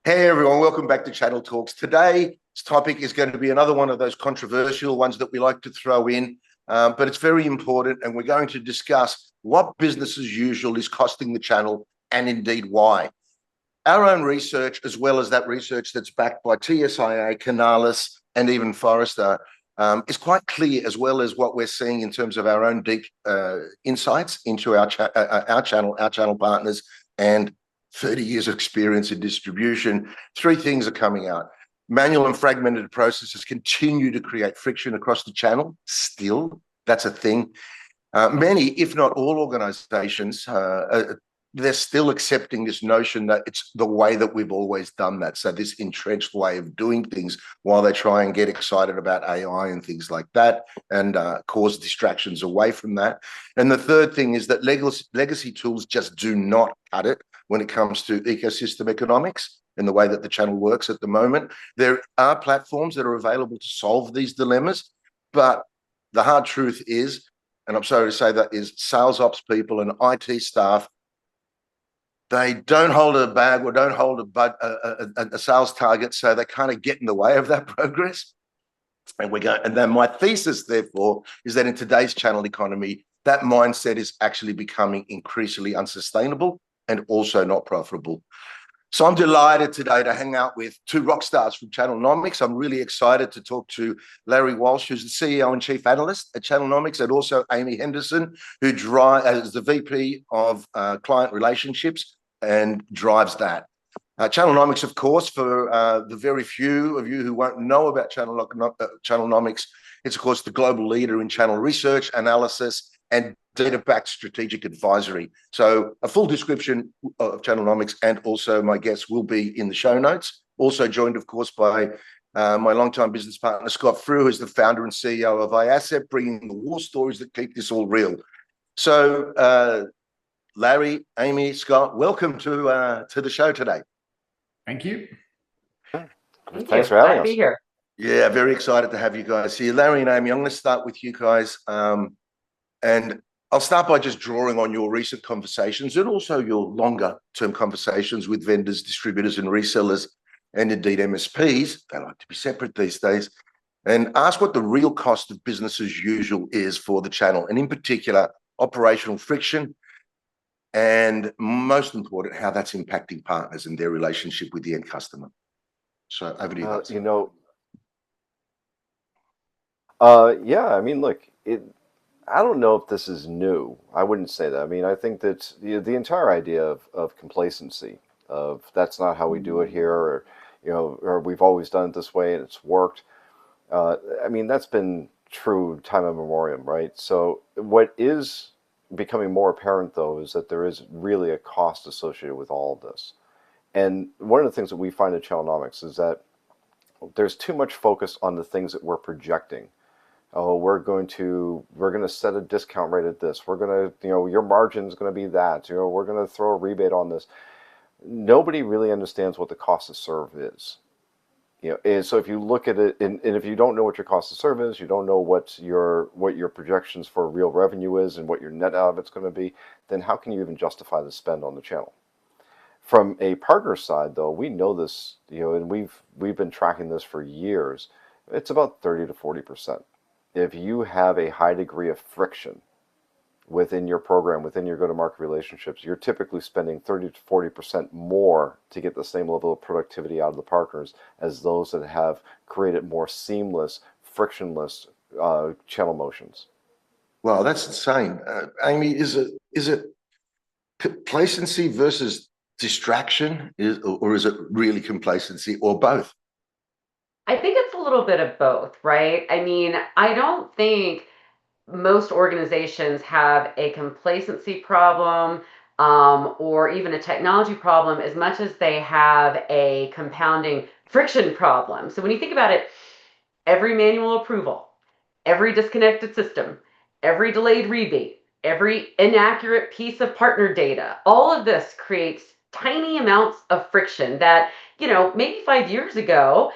Hey everyone, welcome back to Channel Talks. Today's topic is going to be another one of those controversial ones that we like to throw in, but it's very important, and we're going to discuss what business as usual is costing the channel and indeed why. Our own research, as well as that research that's backed by TSIA, Canalys, and even Forrester, is quite clear, as well as what we're seeing in terms of our own deep insights into our channel partners, and 30 years of experience in distribution. Three things are coming out. Manual and fragmented processes continue to create friction across the channel. Still, that's a thing. Many, if not all organizations, they're still accepting this notion that it's the way that we've always done that. So this entrenched way of doing things while they try and get excited about AI and things like that and cause distractions away from that. And the third thing is that legacy tools just do not cut it when it comes to ecosystem economics and the way that the channel works at the moment. There are platforms that are available to solve these dilemmas, but the hard truth is, and I'm sorry to say that, is sales ops people and IT staff, they don't hold a bag or don't hold a sales target, so they kind of get in the way of that progress. And then my thesis, therefore, is that in today's channel economy, that mindset is actually becoming increasingly unsustainable and also not profitable. So I'm delighted today to hang out with two rock stars from Channelnomics. I'm really excited to talk to Larry Walsh, who's the CEO and Chief Analyst at Channelnomics, and also Amy Henderson, who is the VP of Client Relationships and drives that. Channelnomics, of course, for the very few of you who won't know about Channelnomics, it's, of course, the global leader in channel research, analysis, and data-backed strategic advisory. So a full description of Channelnomics and also my guests will be in the show notes. Also joined, of course, by my longtime business partner, Scott Frew, who's the founder and CEO of iasset, bringing the war stories that keep this all real. So Larry, Amy, Scott, welcome to the show today. Thank you. Thanks for having us. Be here. Yeah, very excited to have you guys here. Larry and Amy, I'm going to start with you guys. And I'll start by just drawing on your recent conversations and also your longer term conversations with vendors, distributors, and resellers, and indeed MSPs. They like to be separate these days. And ask what the real cost of business as usual is for the channel, and in particular, operational friction, and most important, how that's impacting partners and their relationship with the end customer. So over to you guys. Yeah, I mean, look, I don't know if this is new. I wouldn't say that. I mean, I think that the entire idea of complacency, of that's not how we do it here, or, or we've always done it this way and it's worked. I mean, that's been true time immemorial, right? So what is becoming more apparent, though, is that there is really a cost associated with all of this. And one of the things that we find at Channelnomics is that there's too much focus on the things that we're projecting. Oh, we're going to set a discount rate at this. We're going to, your margin's going to be that. We're going to throw a rebate on this. Nobody really understands what the cost to serve is. And so if you look at it, and if you don't know what your cost to serve is, you don't know what your projections for real revenue is and what your net out of it's going to be, then how can you even justify the spend on the channel? From a partner side, though, we know this, and we've been tracking this for years. It's about 30 to 40%. If you have a high degree of friction within your program, within your go-to-market relationships, you're typically spending 30 to 40% more to get the same level of productivity out of the partners as those that have created more seamless, frictionless channel motions. Wow, that's insane. Amy, is it complacency versus distraction, or is it really complacency, or both? I think it's a little bit of both, right? I mean, I don't think most organizations have a complacency problem or even a technology problem as much as they have a compounding friction problem. So when you think about it, every manual approval, every disconnected system, every delayed rebate, every inaccurate piece of partner data, all of this creates tiny amounts of friction that, maybe 5 years ago,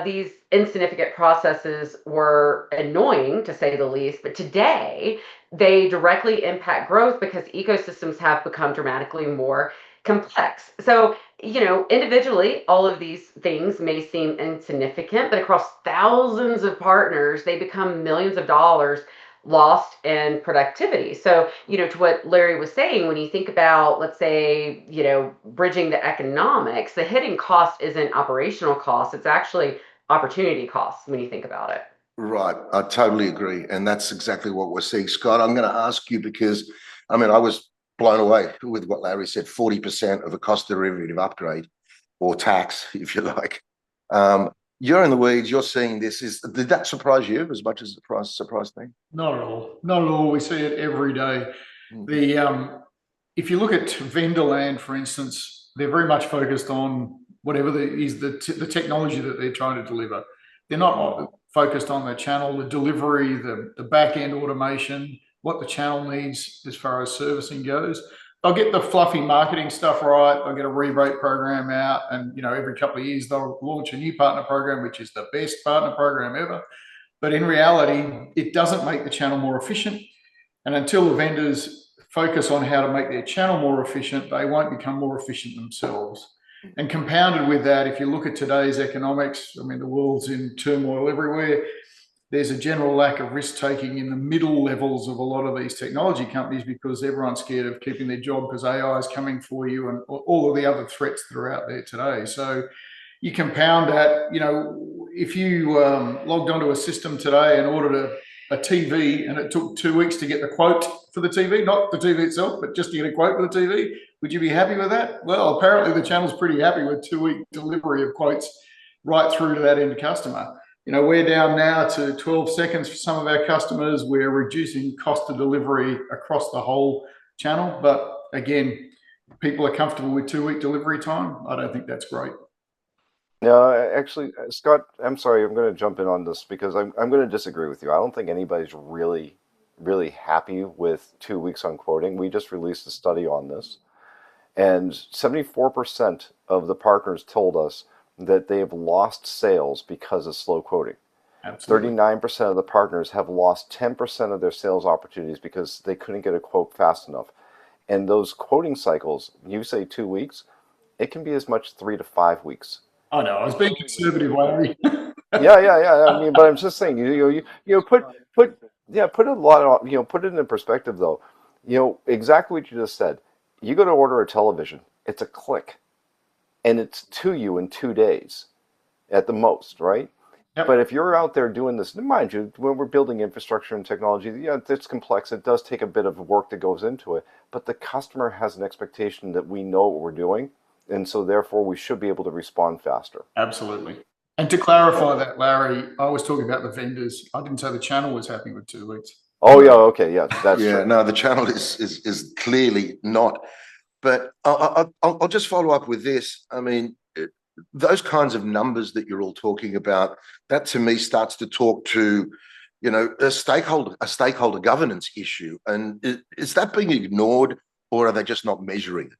these insignificant processes were annoying, to say the least, but today they directly impact growth because ecosystems have become dramatically more complex. So individually, all of these things may seem insignificant, but across thousands of partners, they become millions of dollars lost in productivity. So, to what Larry was saying, when you think about, let's say, bridging the economics, the hidden cost isn't operational cost, it's actually opportunity cost when you think about it. Right. I totally agree. And that's exactly what we're seeing. Scott, I'm going to ask you because, I was blown away with what Larry said, 40% of a cost derivative upgrade or tax, if you like. You're in the weeds. You're seeing this. Did that surprise you as much as it surprised me? Not at all. Not at all. We see it every day. If you look at vendor land, for instance, they're very much focused on whatever the technology that they're trying to deliver. They're not focused on the channel, the delivery, the back end automation, what the channel needs as far as servicing goes. They'll get the fluffy marketing stuff right. They'll get a rebate program out, and every couple of years they'll launch a new partner program, which is the best partner program ever. But in reality, it doesn't make the channel more efficient. And until the vendors focus on how to make their channel more efficient, they won't become more efficient themselves. And compounded with that, if you look at today's economics, the world's in turmoil everywhere. There's a general lack of risk taking in the middle levels of a lot of these technology companies because everyone's scared of keeping their job because AI is coming for you and all of the other threats that are out there today. So you compound that, if you logged onto a system today and ordered a TV and it took 2 weeks to get the quote for the TV, not the TV itself, but just to get a quote for the TV, would you be happy with that? Well, apparently the channel's pretty happy with 2-week delivery of quotes right through to that end customer. We're down now to 12 seconds for some of our customers. We're reducing cost of delivery across the whole channel. But again, people are comfortable with 2-week delivery time. I don't think that's great. No, actually, Scott, I'm sorry, I'm going to jump in on this because I'm going to disagree with you. I don't think anybody's really happy with 2 weeks on quoting. We just released a study on this, and 74% of the partners told us that they have lost sales because of slow quoting. Absolutely. 39% of the partners have lost 10% of their sales opportunities because they couldn't get a quote fast enough. And those quoting cycles, you say 2 weeks, it can be as much as 3 to 5 weeks. I know, I was being conservative, Larry. Yeah. But I'm just saying, put a lot of, put it in perspective though. Exactly what you just said. You go to order a television, it's a click, and it's to you in 2 days, at the most, right? Yep. But if you're out there doing this, mind you, when we're building infrastructure and technology, it's complex. It does take a bit of work that goes into it, but the customer has an expectation that we know what we're doing. And so therefore we should be able to respond faster. Absolutely. And to clarify that, Larry, I was talking about the vendors. I didn't say the channel was happy with 2 weeks. Oh yeah, okay, yeah, that's true. No, the channel is clearly not. But I'll just follow up with this. Those kinds of numbers that you're all talking about, that to me starts to talk to, a stakeholder governance issue. And is that being ignored, or are they just not measuring it?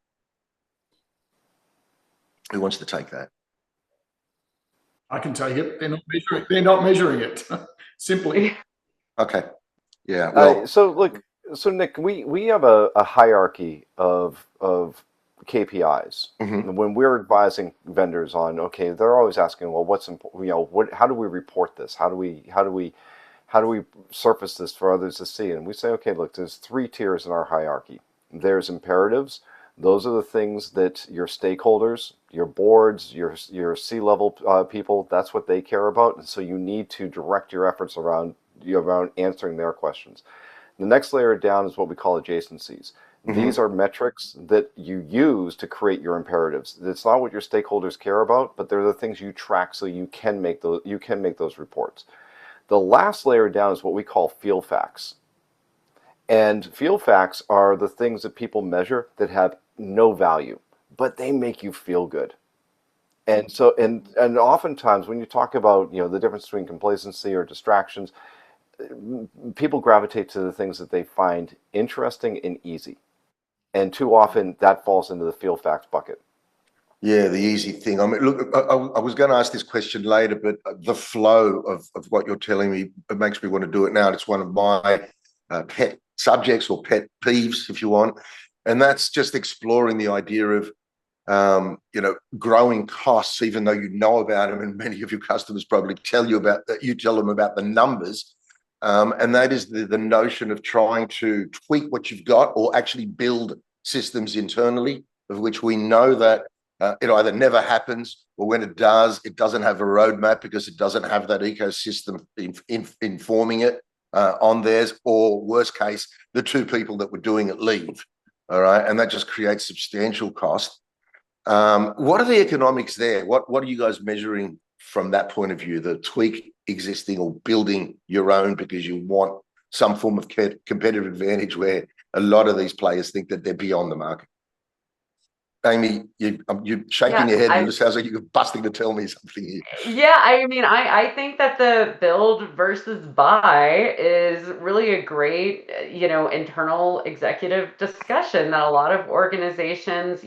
Who wants to take that? I can take it. They're not measuring it. Simply. Okay. Yeah. Well, so Nick, we have a hierarchy of KPIs. Mm-hmm. When we're advising vendors on, okay, they're always asking, well, what's important? How do we report this? How do we surface this for others to see? And we say, okay, look, there's 3 tiers in our hierarchy. There's imperatives. Those are the things that your stakeholders, your boards, your C-level people, that's what they care about. And so you need to direct your efforts around answering their questions. The next layer down is what we call adjacencies. Mm-hmm. These are metrics that you use to create your imperatives. It's not what your stakeholders care about, but they're the things you track so you can make those reports. The last layer down is what we call field facts. And field facts are the things that people measure that have no value, but they make you feel good. And so, and oftentimes when you talk about, the difference between complacency or distractions, people gravitate to the things that they find interesting and easy. And too often that falls into the field facts bucket. Yeah, the easy thing. Look, I was going to ask this question later, but the flow of what you're telling me, it makes me want to do it now. It's one of my pet subjects or pet peeves, if you want. And that's just exploring the idea of growing costs, even though you know about them, and many of your customers probably tell them about the numbers. And that is the notion of trying to tweak what you've got or actually build systems internally, of which we know that it either never happens, or when it does, it doesn't have a roadmap because it doesn't have that ecosystem informing it on theirs, or worst case, the two people that were doing it leave. All right. And that just creates substantial cost. What are the economics there? What are you guys measuring from that point of view, the tweak existing or building your own because you want some form of competitive advantage, where a lot of these players think that they're beyond the market? Amy, you're shaking your head, and it sounds like you're busting to tell me something here. Yeah, I mean, I think that the build versus buy is really a great, internal executive discussion that a lot of organizations,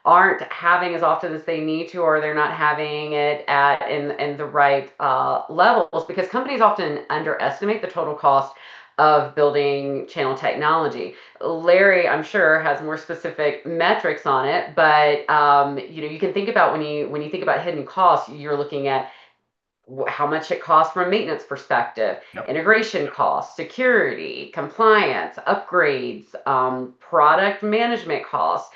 aren't having as often as they need to, or they're not having it at in the right levels, because companies often underestimate the total cost of building channel technology. Larry, I'm sure, has more specific metrics on it, but you can think about, when you think about hidden costs, you're looking at how much it costs from a maintenance perspective, integration costs, security, compliance, upgrades, product management costs,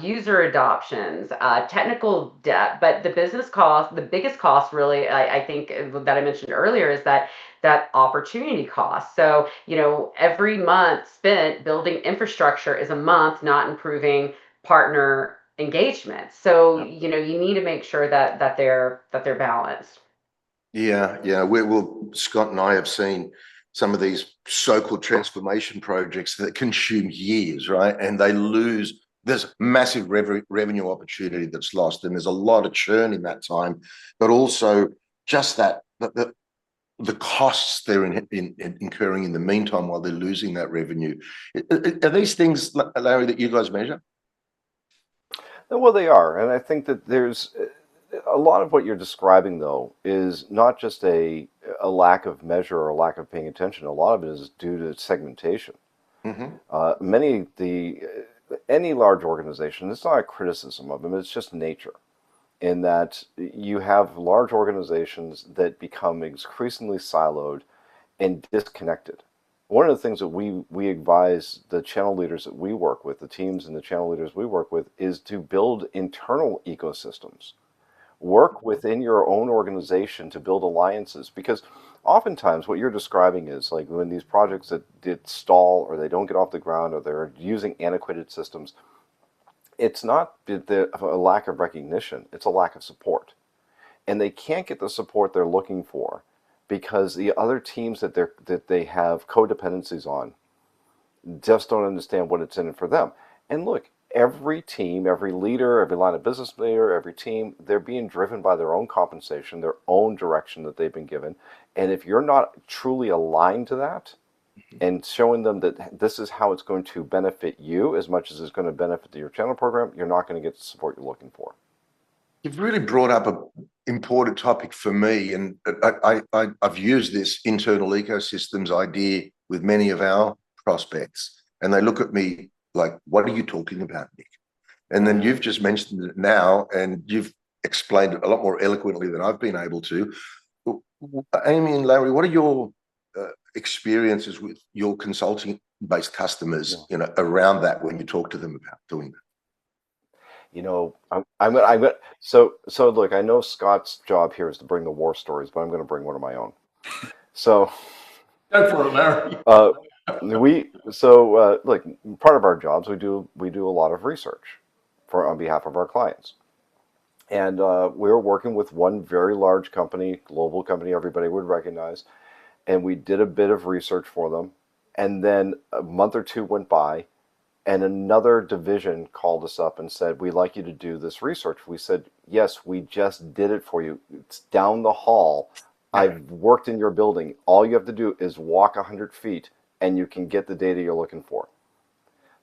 user adoptions, technical debt. But the business cost, the biggest cost really, I think, that I mentioned earlier, is that opportunity cost. So, every month spent building infrastructure is a month not improving partner engagement. So, you need to make sure that they're balanced. Yeah. Scott and I have seen some of these so-called transformation projects that consume years, right? And they lose. There's massive revenue opportunity that's lost, and there's a lot of churn in that time, but also just that the costs they're incurring in the meantime while they're losing that revenue. Are these things, Larry, that you guys measure? Well, they are, and I think that there's a lot of what you're describing, though, is not just a lack of measure or a lack of paying attention. A lot of it is due to segmentation. Any large organization, it's not a criticism of them, it's just nature, in that you have large organizations that become increasingly siloed and disconnected. One of the things that we advise the channel leaders that we work with, the teams and the channel leaders we work with, is to build internal ecosystems. Work within your own organization to build alliances, because oftentimes what you're describing is like when these projects that stall, or they don't get off the ground, or they're using antiquated systems, it's not a lack of recognition, it's a lack of support. And they can't get the support they're looking for because the other teams that they have codependencies on just don't understand what it's in it for them. And look, every team, every leader, every line of business leader, every team, they're being driven by their own compensation, their own direction that they've been given. And if you're not truly aligned to that and showing them that this is how it's going to benefit you as much as it's going to benefit your channel program, you're not going to get the support you're looking for. You've really brought up an important topic for me, and I've used this internal ecosystems idea with many of our prospects, and they look at me like, what are you talking about, Nick? And then you've just mentioned it now, and you've explained it a lot more eloquently than I've been able to. Amy and Larry, what are your experiences with your consulting-based customers, around that when you talk to them about doing that? So look, I know Scott's job here is to bring the war stories, but I'm going to bring one of my own. So, go for it, Larry. Look, part of our jobs, we do a lot of research on behalf of our clients, and we're working with one very large company, global company, everybody would recognize, and we did a bit of research for them, and then a month or two went by, and another division called us up and said, we'd like you to do this research. We said, yes, we just did it for you. It's down the hall. I've worked in your building. All you have to do is walk 100 feet and you can get the data you're looking for.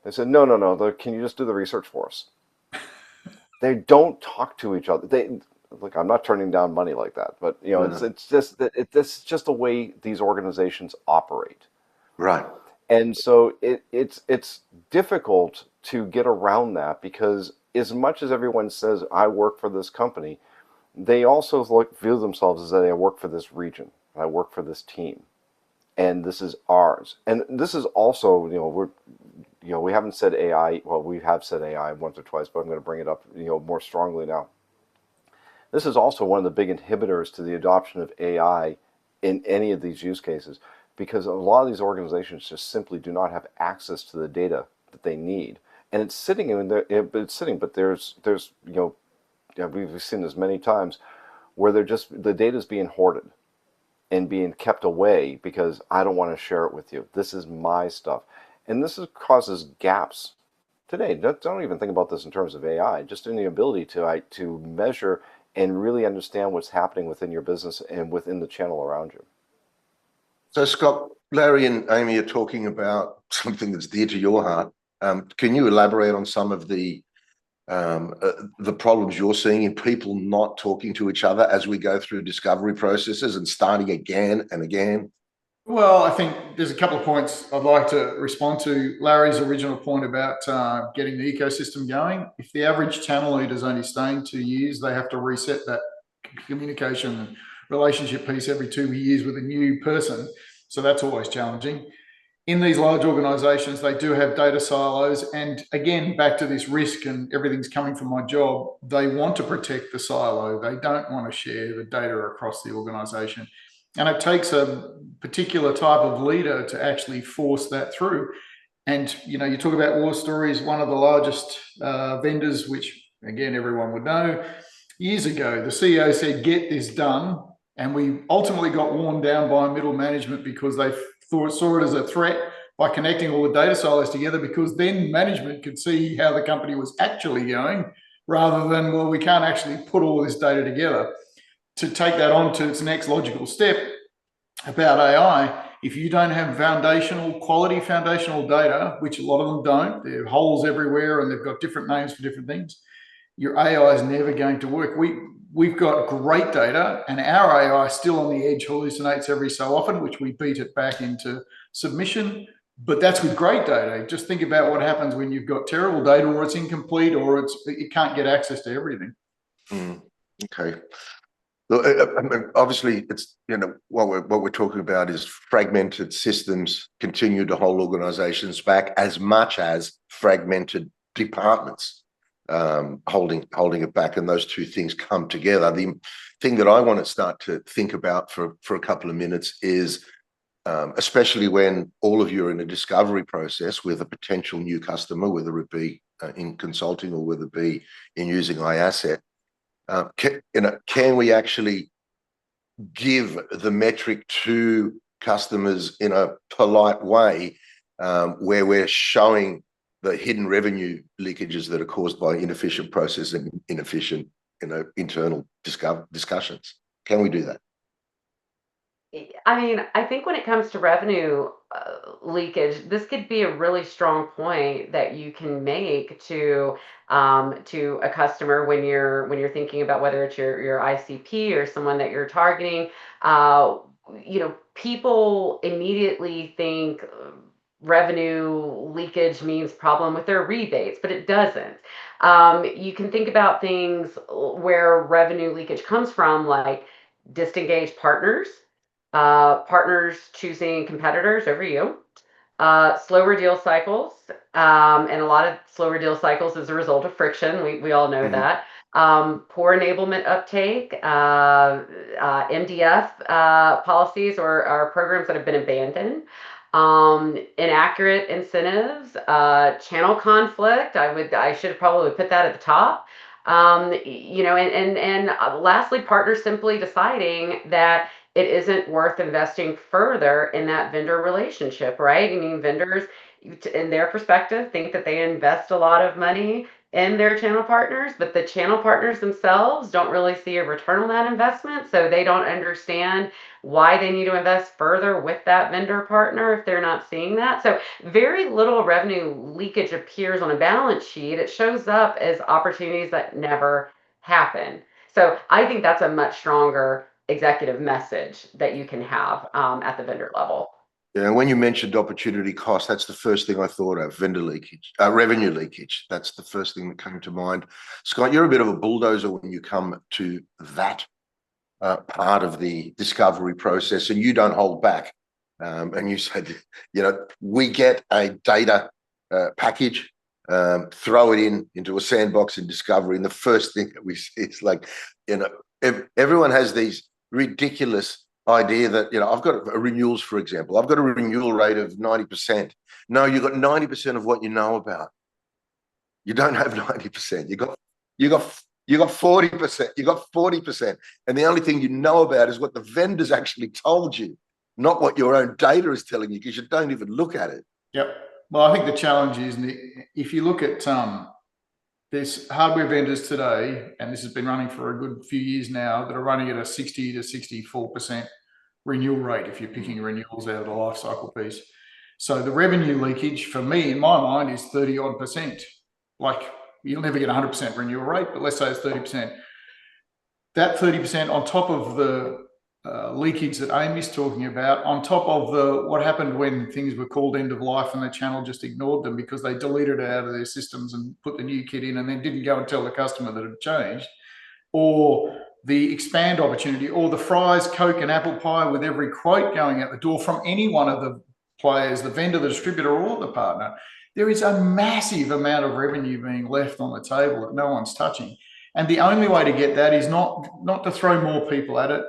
They said, no. Can you just do the research for us? They don't talk to each other. Look, I'm not turning down money like that, but it's just the way these organizations operate. Right. And so it's difficult to get around that, because as much as everyone says, I work for this company, they also view themselves as that I work for this region, I work for this team, and this is ours. And this is also, we haven't said AI. Well, we have said AI once or twice, but I'm going to bring it up, more strongly now. This is also one of the big inhibitors to the adoption of AI in any of these use cases, because a lot of these organizations just simply do not have access to the data that they need, and it's sitting in there. It's sitting, but there's we've seen this many times where the data is being hoarded and being kept away because I don't want to share it with you. This is my stuff, and causes gaps today. Don't even think about this in terms of AI, just in the ability to measure and really understand what's happening within your business and within the channel around you. So Scott, Larry and Amy are talking about something that's dear to your heart. Can you elaborate on some of the problems you're seeing in people not talking to each other as we go through discovery processes and starting again and again? Well, I think there's a couple of points I'd like to respond to. Larry's original point about getting the ecosystem going. If the average channel leader is only staying 2 years, they have to reset that communication and relationship piece every 2 years with a new person. So that's always challenging. In these large organizations, they do have data silos. And again, back to this risk and everything's coming from my job, they want to protect the silo. They don't want to share the data across the organization. And it takes a particular type of leader to actually force that through. And, you talk about war stories, one of the largest vendors, which again, everyone would know, years ago, the CEO said, get this done. And we ultimately got worn down by middle management because they saw it as a threat by connecting all the data silos together, because then management could see how the company was actually going, rather than, well, we can't actually put all this data together. To take that on to its next logical step about AI, if you don't have quality foundational data, which a lot of them don't, there are holes everywhere and they've got different names for different things, your AI is never going to work. We've got great data, and our AI still on the edge hallucinates every so often, which we beat it back into submission. But that's with great data. Just think about what happens when you've got terrible data, or it's incomplete, or it can't get access to everything. Okay. Look, I mean, obviously, it's what we're talking about is fragmented systems continue to hold organizations back as much as fragmented departments holding it back, and those two things come together. The thing that I want to start to think about for a couple of minutes is, especially when all of you are in a discovery process with a potential new customer, whether it be in consulting or whether it be in using iasset. Can we actually give the metric to customers in a polite way, where we're showing the hidden revenue leakages that are caused by inefficient process and inefficient, internal discussions? Can we do that? I mean, I think when it comes to revenue leakage, this could be a really strong point that you can make to a customer when you're thinking about whether it's your ICP or someone that you're targeting. People immediately think revenue leakage means problem with their rebates, but it doesn't. You can think about things where revenue leakage comes from, like disengaged partners. Partners choosing competitors over you, slower deal cycles, and a lot of slower deal cycles as a result of friction. We all know that. Poor enablement uptake, MDF policies or programs that have been abandoned, inaccurate incentives, channel conflict. I should probably put that at the top. And lastly, partners simply deciding that it isn't worth investing further in that vendor relationship, right? I mean, vendors, in their perspective, think that they invest a lot of money in their channel partners, but the channel partners themselves don't really see a return on that investment. So they don't understand why they need to invest further with that vendor partner if they're not seeing that. So very little revenue leakage appears on a balance sheet. It shows up as opportunities that never happen. So I think that's a much stronger executive message that you can have at the vendor level. Yeah, and when you mentioned opportunity cost, that's the first thing I thought of, vendor leakage, revenue leakage. That's the first thing that came to mind. Scott, you're a bit of a bulldozer when you come to that part of the discovery process, and you don't hold back. And you said, we get a data package, throw it into a sandbox in discovery, and the first thing that we see is like, everyone has these ridiculous idea that, I've got renewals, for example. I've got a renewal rate of 90%. No, you've got 90% of what you know about. You don't have 90%. You got 40%. You got 40%. And the only thing you know about is what the vendors actually told you, not what your own data is telling you, because you don't even look at it. Yep. Well, I think the challenge is, if you look at there's hardware vendors today, and this has been running for a good few years now, that are running at a 60 to 64% renewal rate if you're picking renewals out of the life cycle piece. So the revenue leakage for me, in my mind, is 30 odd percent. Like, you'll never get 100% renewal rate, but let's say it's 30%. That 30% on top of the leakage that Amy's talking about, on top of what happened when things were called end of life and the channel just ignored them because they deleted it out of their systems and put the new kit in and then didn't go and tell the customer that it had changed, or the expand opportunity, or the fries, Coke and apple pie with every quote going out the door from any one of the players, the vendor, the distributor, or the partner. There is a massive amount of revenue being left on the table that no one's touching. And the only way to get that is not to throw more people at it.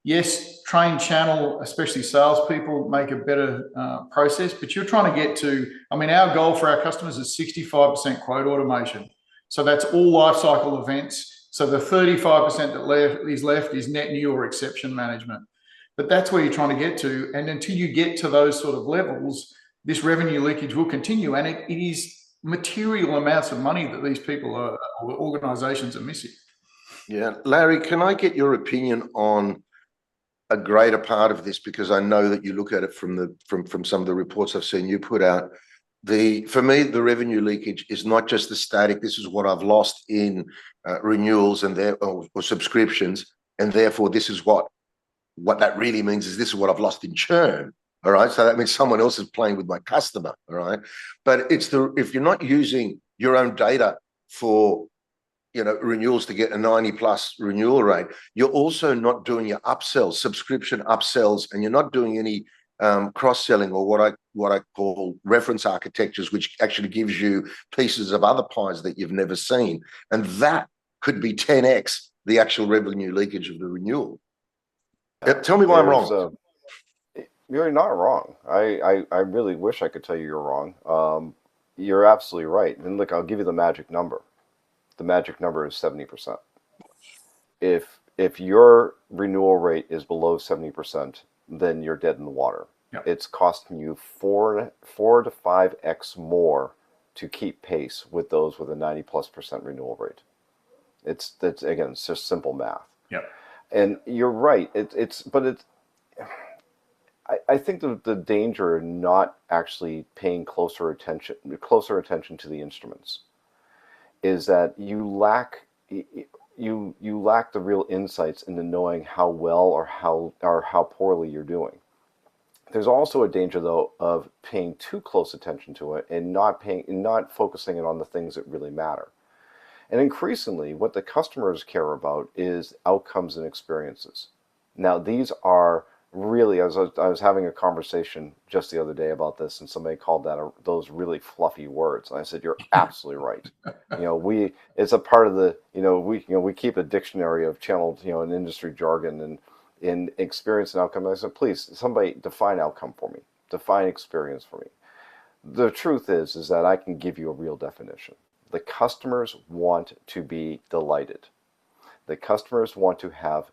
Yes, train channel, especially salespeople, make a better process, but you're trying to get to, our goal for our customers is 65% quote automation. So that's all life cycle events. So the 35% that is left is net new or exception management. But that's where you're trying to get to. And until you get to those sort of levels, this revenue leakage will continue. And it is material amounts of money that these people or organizations are missing. Yeah. Larry, can I get your opinion on a greater part of this, because I know that you look at it from some of the reports I've seen you put out. For me, the revenue leakage is not just the static. This is what I've lost in renewals and or subscriptions, and therefore this is what that really means is this is what I've lost in churn. All right, so that means someone else is playing with my customer. All right, but if you're not using your own data for renewals to get a 90+ renewal rate, you're also not doing your upsells, subscription upsells, and you're not doing any cross-selling, or what I call reference architectures, which actually gives you pieces of other pies that you've never seen. And that could be 10x the actual revenue leakage of the renewal. Tell me why I'm wrong. You're not wrong. I really wish I could tell you you're wrong. You're absolutely right. And look, I'll give you the magic number. The magic number is 70%. If your renewal rate is below 70%, then you're dead in the water. Yep. It's costing you 4 to 5x more to keep pace with those with a 90+% renewal rate. It's just simple math. Yep. And you're right. I think the danger in not actually paying closer attention to the instruments is that you lack the real insights into knowing how well or how poorly you're doing. There's also a danger, though, of paying too close attention to it and not focusing it on the things that really matter. And increasingly, what the customers care about is outcomes and experiences. Now, these are really, I was having a conversation just the other day about this, and somebody called those really fluffy words. And I said, "You're absolutely right." It's a part of the, we keep a dictionary of channel, and industry jargon and in experience and outcome. I said, please, somebody define outcome for me, define experience for me. The truth is that I can give you a real definition. The customers want to be delighted. The customers want to have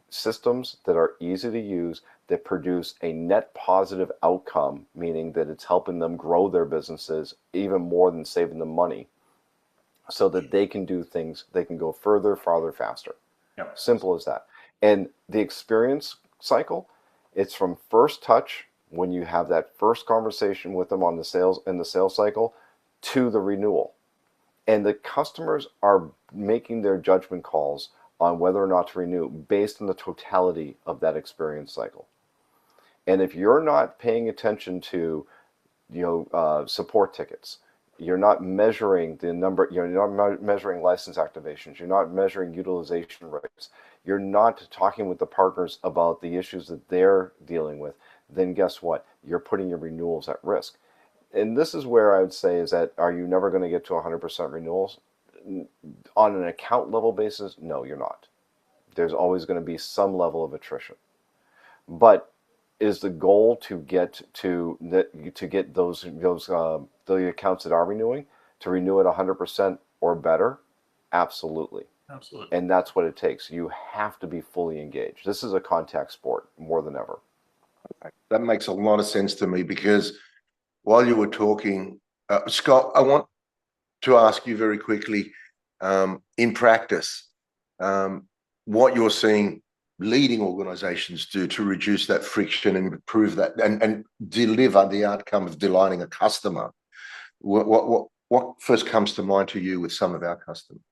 systems that are easy to use, that produce a net positive outcome, meaning that it's helping them grow their businesses even more than saving them money, so that they can do things, they can go further, farther, faster. Yep. Simple as that. And the experience cycle, it's from first touch, when you have that first conversation with them on the sales cycle, to the renewal. And the customers are making their judgment calls on whether or not to renew based on the totality of that experience cycle. And if you're not paying attention to, support tickets, you're not measuring the number, you're not measuring license activations, you're not measuring utilization rates, you're not talking with the partners about the issues that they're dealing with, then guess what? You're putting your renewals at risk. And this is where I would say is that, are you never going to get to 100% renewals? On an account level basis, no, you're not. There's always going to be some level of attrition. But is the goal to get those the accounts that are renewing to renew at 100% or better? Absolutely. Absolutely. And that's what it takes. You have to be fully engaged. This is a contact sport more than ever. That makes a lot of sense to me, because while you were talking, Scott, I want to ask you very quickly, in practice, what you're seeing leading organizations do to reduce that friction and improve that and deliver the outcome of delighting a customer. What first comes to mind to you with some of our customers?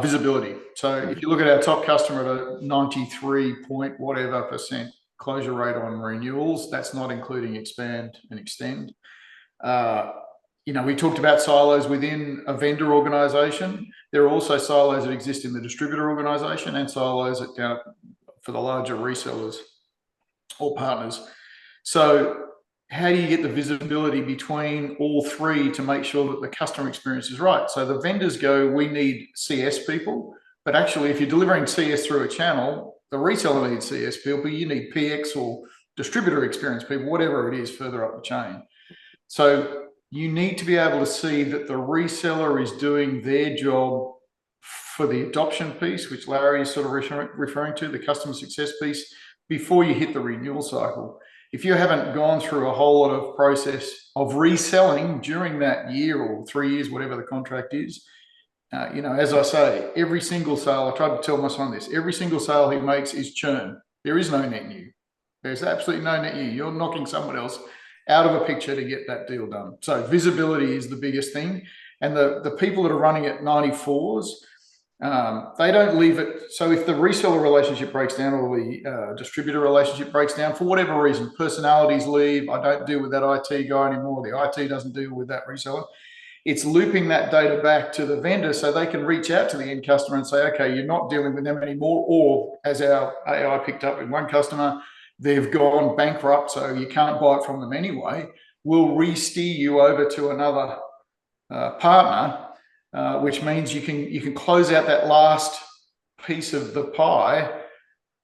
Visibility. So if you look at our top customer at a 93 point whatever percent closure rate on renewals, that's not including expand and extend. We talked about silos within a vendor organization. There are also silos that exist in the distributor organization and silos for the larger resellers or partners. So how do you get the visibility between all three to make sure that the customer experience is right? So the vendors go, we need CS people, but actually if you're delivering CS through a channel, the reseller needs CS people, you need PX or distributor experience people, whatever it is further up the chain. So you need to be able to see that the reseller is doing their job for the adoption piece, which Larry is sort of referring to, the customer success piece, before you hit the renewal cycle. If you haven't gone through a whole lot of process of reselling during that year or 3 years, whatever the contract is, as I say, every single sale, I tried to tell my son this, every single sale he makes is churn. There is no net new. There's absolutely no net new. You're knocking someone else out of a picture to get that deal done. So visibility is the biggest thing. And the people that are running at 94s, they don't leave it. So if the reseller relationship breaks down or the distributor relationship breaks down for whatever reason, personalities leave, I don't deal with that IT guy anymore, the IT doesn't deal with that reseller, it's looping that data back to the vendor so they can reach out to the end customer and say, okay, you're not dealing with them anymore. Or as our AI picked up with one customer, they've gone bankrupt, so you can't buy it from them anyway. We'll re-steer you over to another partner, which means you can close out that last piece of the pie,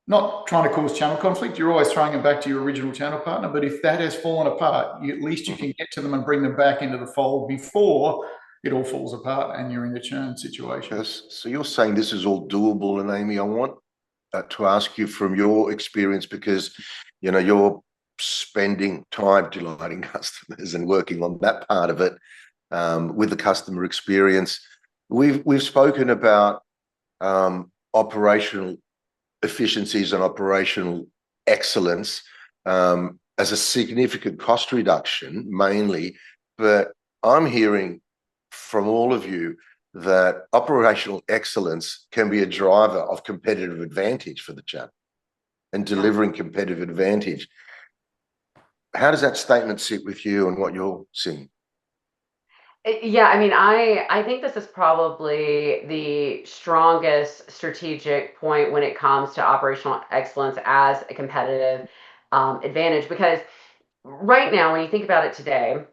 not trying to cause channel conflict. You're always throwing it back to your original channel partner, but if that has fallen apart, at least you can get to them and bring them back into the fold before it all falls apart and you're in a churn situation. Yes. So you're saying this is all doable, and Amy, I want to ask you from your experience, because you're spending time delighting customers and working on that part of it, with the customer experience. We've spoken about operational efficiencies and operational excellence as a significant cost reduction mainly, but I'm hearing from all of you that operational excellence can be a driver of competitive advantage for the channel and delivering competitive advantage. How does that statement sit with you and what you're seeing? Yeah, I mean, I think this is probably the strongest strategic point when it comes to operational excellence as a competitive advantage, because right now, when you think about it today,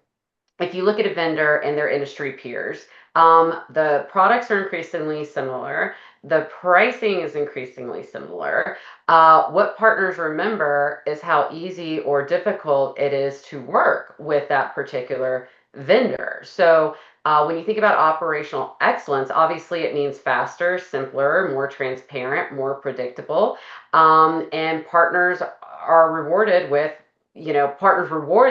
if you look at a vendor and their industry peers, the products are increasingly similar. The pricing is increasingly similar. What partners remember is how easy or difficult it is to work with that particular vendor. So when you think about operational excellence, obviously it means faster, simpler, more transparent, more predictable. And partners reward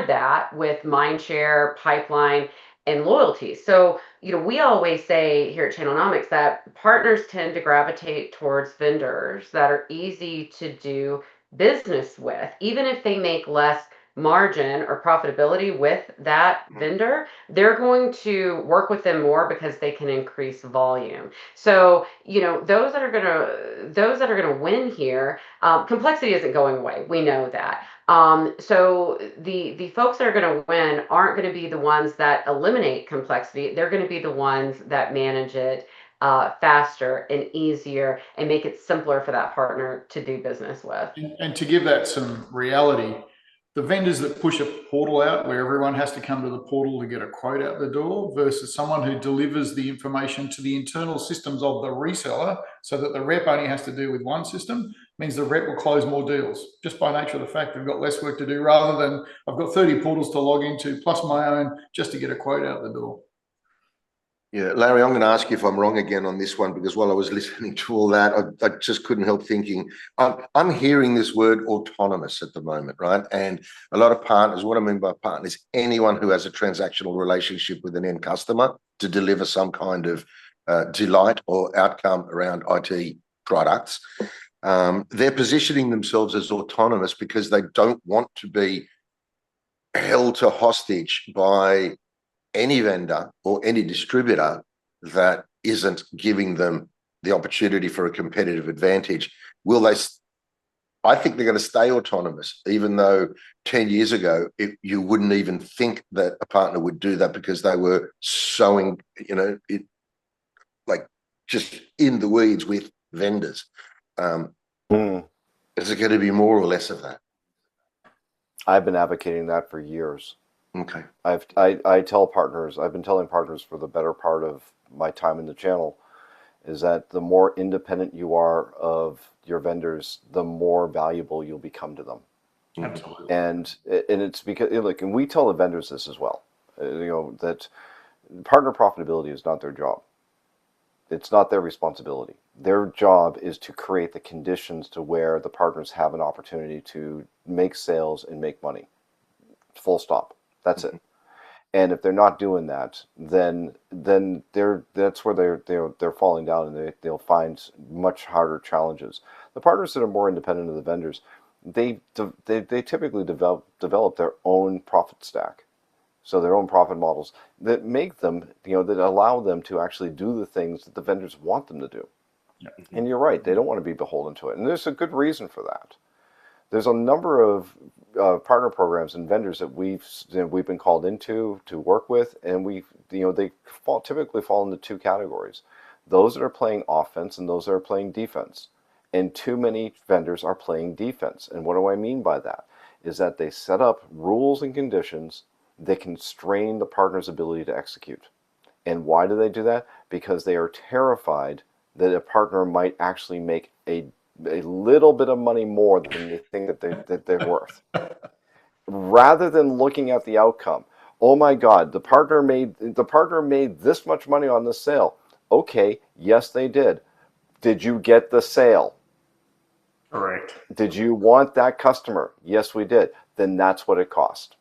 that with mind share, pipeline, and loyalty. So, we always say here at Channelnomics that partners tend to gravitate towards vendors that are easy to do business with, even if they make less margin or profitability with that vendor, they're going to work with them more because they can increase volume. So, those that are gonna win here, complexity isn't going away. We know that. So the folks that are going to win aren't going to be the ones that eliminate complexity. They're going to be the ones that manage it faster and easier and make it simpler for that partner to do business with. And to give that some reality, the vendors that push a portal out where everyone has to come to the portal to get a quote out the door versus someone who delivers the information to the internal systems of the reseller so that the rep only has to do with one system means the rep will close more deals just by nature of the fact they've got less work to do rather than I've got 30 portals to log into plus my own just to get a quote out the door. Yeah, Larry, I'm going to ask you if I'm wrong again on this one, because while I was listening to all that, I just couldn't help thinking. I'm hearing this word autonomous at the moment, right? And a lot of partners, what I mean by partners, anyone who has a transactional relationship with an end customer to deliver some kind of delight or outcome around IT products, they're positioning themselves as autonomous because they don't want to be held to hostage by any vendor or any distributor that isn't giving them the opportunity for a competitive advantage. Will they? I think they're going to stay autonomous, even though 10 years ago, you wouldn't even think that a partner would do that because they were sowing, like just in the weeds with vendors. Is it going to be more or less of that? I've been advocating that for years. Okay. I tell partners, I've been telling partners for the better part of my time in the channel, is that the more independent you are of your vendors, the more valuable you'll become to them. Absolutely. And it's because, like, and we tell the vendors this as well, that partner profitability is not their job. It's not their responsibility. Their job is to create the conditions to where the partners have an opportunity to make sales and make money. Full stop. That's it. And if they're not doing that, then that's where they're falling down, and they'll find much harder challenges. The partners that are more independent of the vendors, they typically develop their own profit stack, so their own profit models that make them, that allow them to actually do the things that the vendors want them to do. Yeah. And you're right, they don't want to be beholden to it, and there's a good reason for that. There's a number of partner programs and vendors that we've been called into to work with, and they typically fall into two categories: those that are playing offense and those that are playing defense. And too many vendors are playing defense. And what do I mean by that? Is that they set up rules and conditions that constrain the partner's ability to execute. And why do they do that? Because they are terrified that a partner might actually make a little bit of money more than they think that they're worth. Rather than looking at the outcome. Oh my God, the partner made this much money on this sale. Okay, yes they did. Did you get the sale? Correct. Did you want that customer? Yes, we did. Then that's what it cost.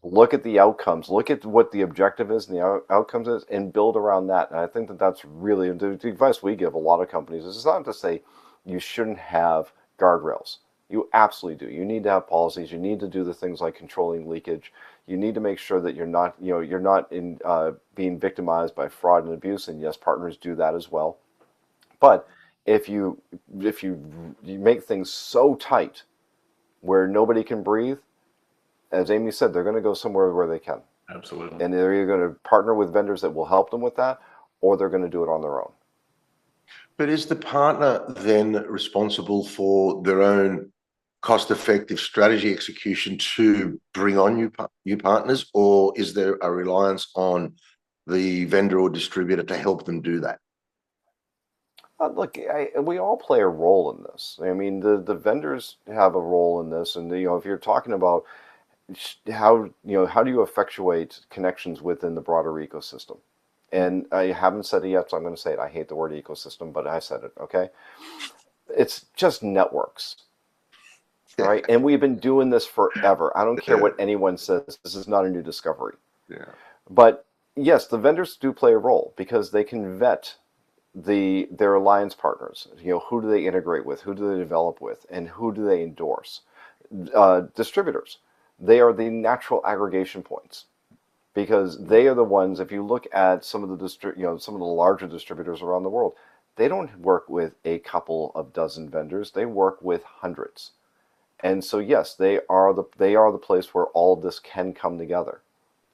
Look at the outcomes. Look at what the objective is and the outcomes is, and build around that. And I think that that's really the advice we give a lot of companies. Is not to say you shouldn't have guardrails. You absolutely do. You need to have policies. You need to do the things like controlling leakage. You need to make sure that you're not being victimized by fraud and abuse. And yes, partners do that as well. But if you make things so tight where nobody can breathe, as Amy said, they're going to go somewhere where they can. Absolutely. And they're either going to partner with vendors that will help them with that, or they're going to do it on their own. But is the partner then responsible for their own cost-effective strategy execution to bring on new partners, or is there a reliance on the vendor or distributor to help them do that? Look, we all play a role in this. I mean, the vendors have a role in this, and if you're talking about how do you effectuate connections within the broader ecosystem? And I haven't said it yet, so I'm going to say it. I hate the word ecosystem, but I said it. Okay, it's just networks, right? And we've been doing this forever. I don't care what anyone says. This is not a new discovery. Yeah. But yes, the vendors do play a role because they can vet their alliance partners. Who do they integrate with? Who do they develop with? And who do they endorse? Distributors. They are the natural aggregation points because they are the ones. If you look at some of the larger distributors around the world, they don't work with a couple of dozen vendors. They work with hundreds, And so yes, they are the place where all of this can come together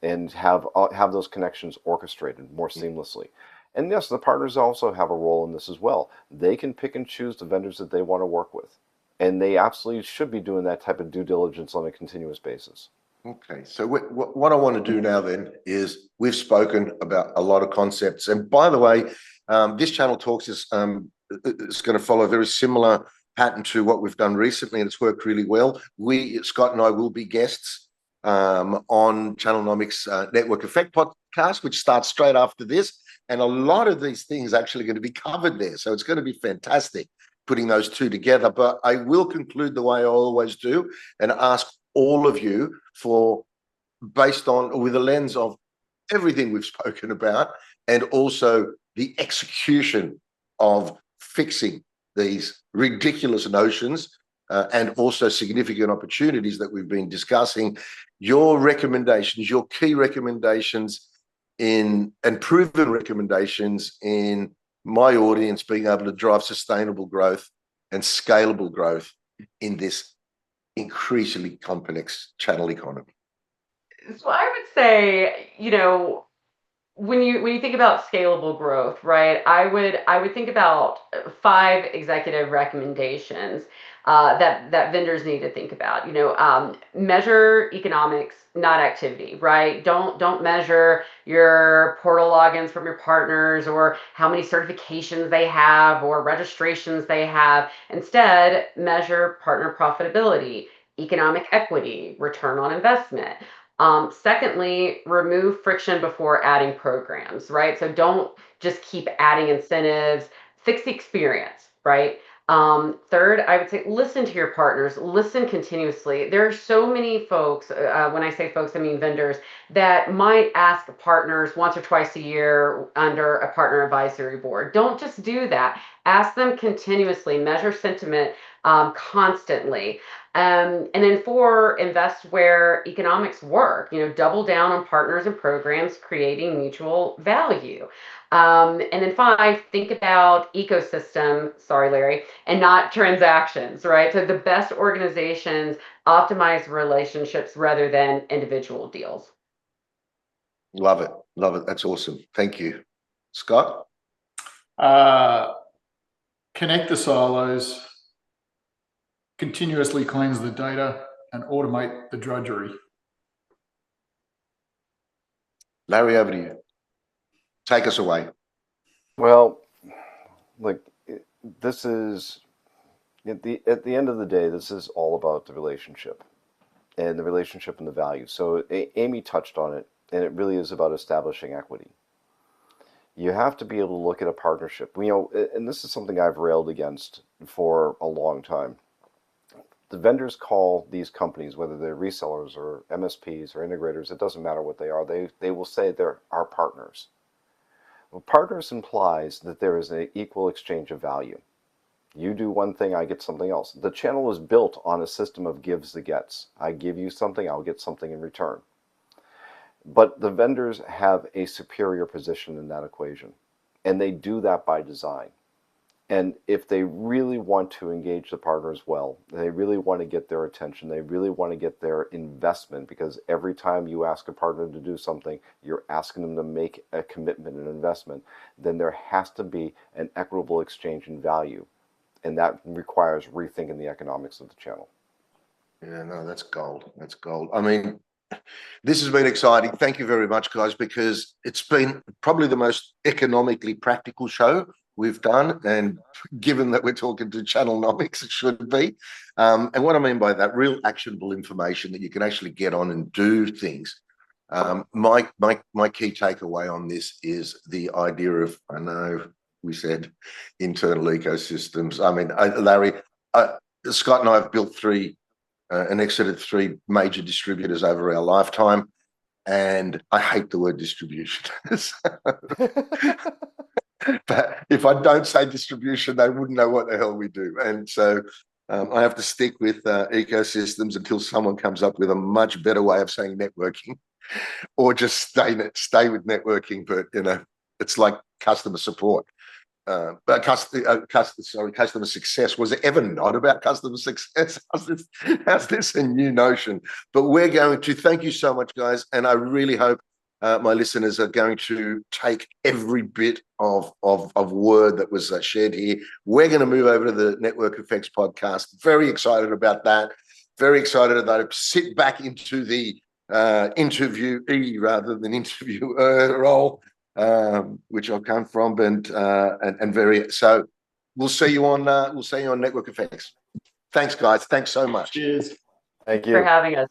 and have those connections orchestrated more seamlessly. And yes, the partners also have a role in this as well. They can pick and choose the vendors that they want to work with. And they absolutely should be doing that type of due diligence on a continuous basis. Okay, so what I want to do now then is we've spoken about a lot of concepts. And by the way, this Channel Talks is going to follow a very similar pattern to what we've done recently, and it's worked really well. Scott and I will be guests on Channelnomics Network Effect podcast, which starts straight after this. And a lot of these things are actually going to be covered there. So it's going to be fantastic putting those two together. But I will conclude the way I always do and ask all of you for, based on, with a lens of everything we've spoken about, and also the execution of fixing these ridiculous notions and also significant opportunities that we've been discussing, your recommendations, your key recommendations and proven recommendations in my audience being able to drive sustainable growth and scalable growth in this increasingly complex channel economy. So I would say, when you think about scalable growth, right? I would think about 5 executive recommendations that vendors need to think about. Measure economics, not activity, right? Don't measure your portal logins from your partners or how many certifications they have or registrations they have. Instead, measure partner profitability, economic equity, return on investment. Secondly, remove friction before adding programs, right? So don't just keep adding incentives, fix the experience, right? Third, I would say listen to your partners, listen continuously. There are so many folks, when I say folks, I mean vendors, that might ask partners once or twice a year under a partner advisory board. Don't just do that. Ask them continuously, measure sentiment constantly. And then 4, invest where economics work. Double down on partners and programs creating mutual value. And then 5, think about ecosystem, sorry, Larry, and not transactions, right? So the best organizations optimize relationships rather than individual deals. Love it. Love it. That's awesome. Thank you. Scott? Connect the silos, continuously cleanse the data, and automate the drudgery. Larry, over to you. Take us away. Well, look, this is, at the end of the day, this is all about the relationship and the value. So Amy touched on it, and it really is about establishing equity. You have to be able to look at a partnership. And this is something I've railed against for a long time. The vendors call these companies, whether they're resellers or MSPs or integrators, it doesn't matter what they are, they will say they're our partners. Well, partners implies that there is an equal exchange of value. You do one thing, I get something else. The channel is built on a system of gives and gets. I give you something, I'll get something in return. But the vendors have a superior position in that equation, and they do that by design. And if they really want to engage the partners well, they really want to get their attention, they really want to get their investment, because every time you ask a partner to do something, you're asking them to make a commitment and investment, then there has to be an equitable exchange in value. And that requires rethinking the economics of the channel. Yeah, no, that's gold. That's gold. I mean, this has been exciting. Thank you very much, guys, because it's been probably the most economically practical show we've done. And given that we're talking to Channelnomics, it should be. And what I mean by that, real actionable information that you can actually get on and do things. My key takeaway on this is the idea of, I know we said internal ecosystems. I mean, Larry, Scott and I have built and exited 3 major distributors over our lifetime, and I hate the word distribution. But if I don't say distribution, they wouldn't know what the hell we do. And so I have to stick with ecosystems until someone comes up with a much better way of saying networking, or just stay with networking. But it's like customer support. customer success. Was it ever not about customer success? How's this a new notion? But we're going to thank you so much, guys, and I really hope my listeners are going to take every bit of word that was shared here. We're going to move over to the Network Effects podcast. Very excited about that. Very excited about it. Sit back into the interviewee rather than interviewer role, which I've come from, and very. So we'll see you on Network Effects. Thanks, guys. Thanks so much. Cheers. Thank you for having us.